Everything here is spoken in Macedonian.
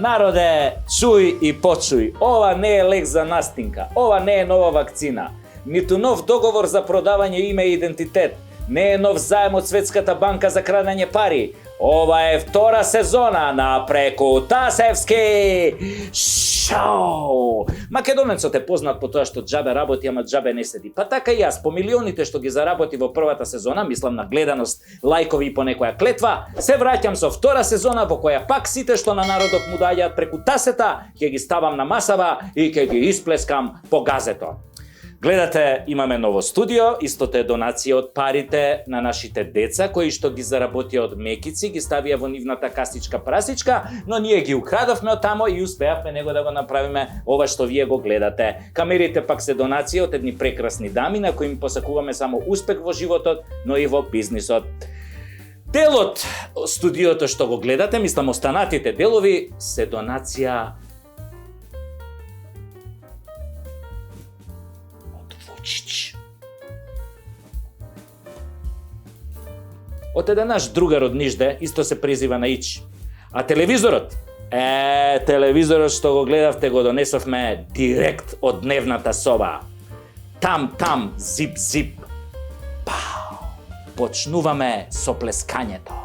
Народе, чуй и почуй, ова не е лек за настинка, ова не е нова вакцина, ниту нов договор за продавање име и идентитет, не е нов заем од Светската банка за крадење пари. Ова е втора сезона на Прекутасевски шоу. Македонецот е познат по тоа што џабе работи, ама џабе не седи. Па така и јас, по милионите што ги заработи во првата сезона, мислам на гледаност, лајкови и по некоја клетва, се враќам со втора сезона во која пак сите што на народот му доаѓаат преку тасета, ќе ги ставам на масава и ќе ги исплескам по газето. Гледате, имаме ново студио, истото е донација од парите на нашите деца, кои што ги заработија од мекици, ги ставија во нивната касичка прасичка, но ние ги украдовме од тамо и успеавме него да го направиме ова што вие го гледате. Камерите пак се донација од едни прекрасни дами на кои им посакуваме само успех во животот, но и во бизнисот. Делот студиото што го гледате, мислам останатите делови, се донација од еден наш другар од Нижде, исто се презива на Ич. А телевизорот? Телевизорот што го гледавте го донесовме директ од дневната соба. Там, зип, пау. Почнуваме со плескањето.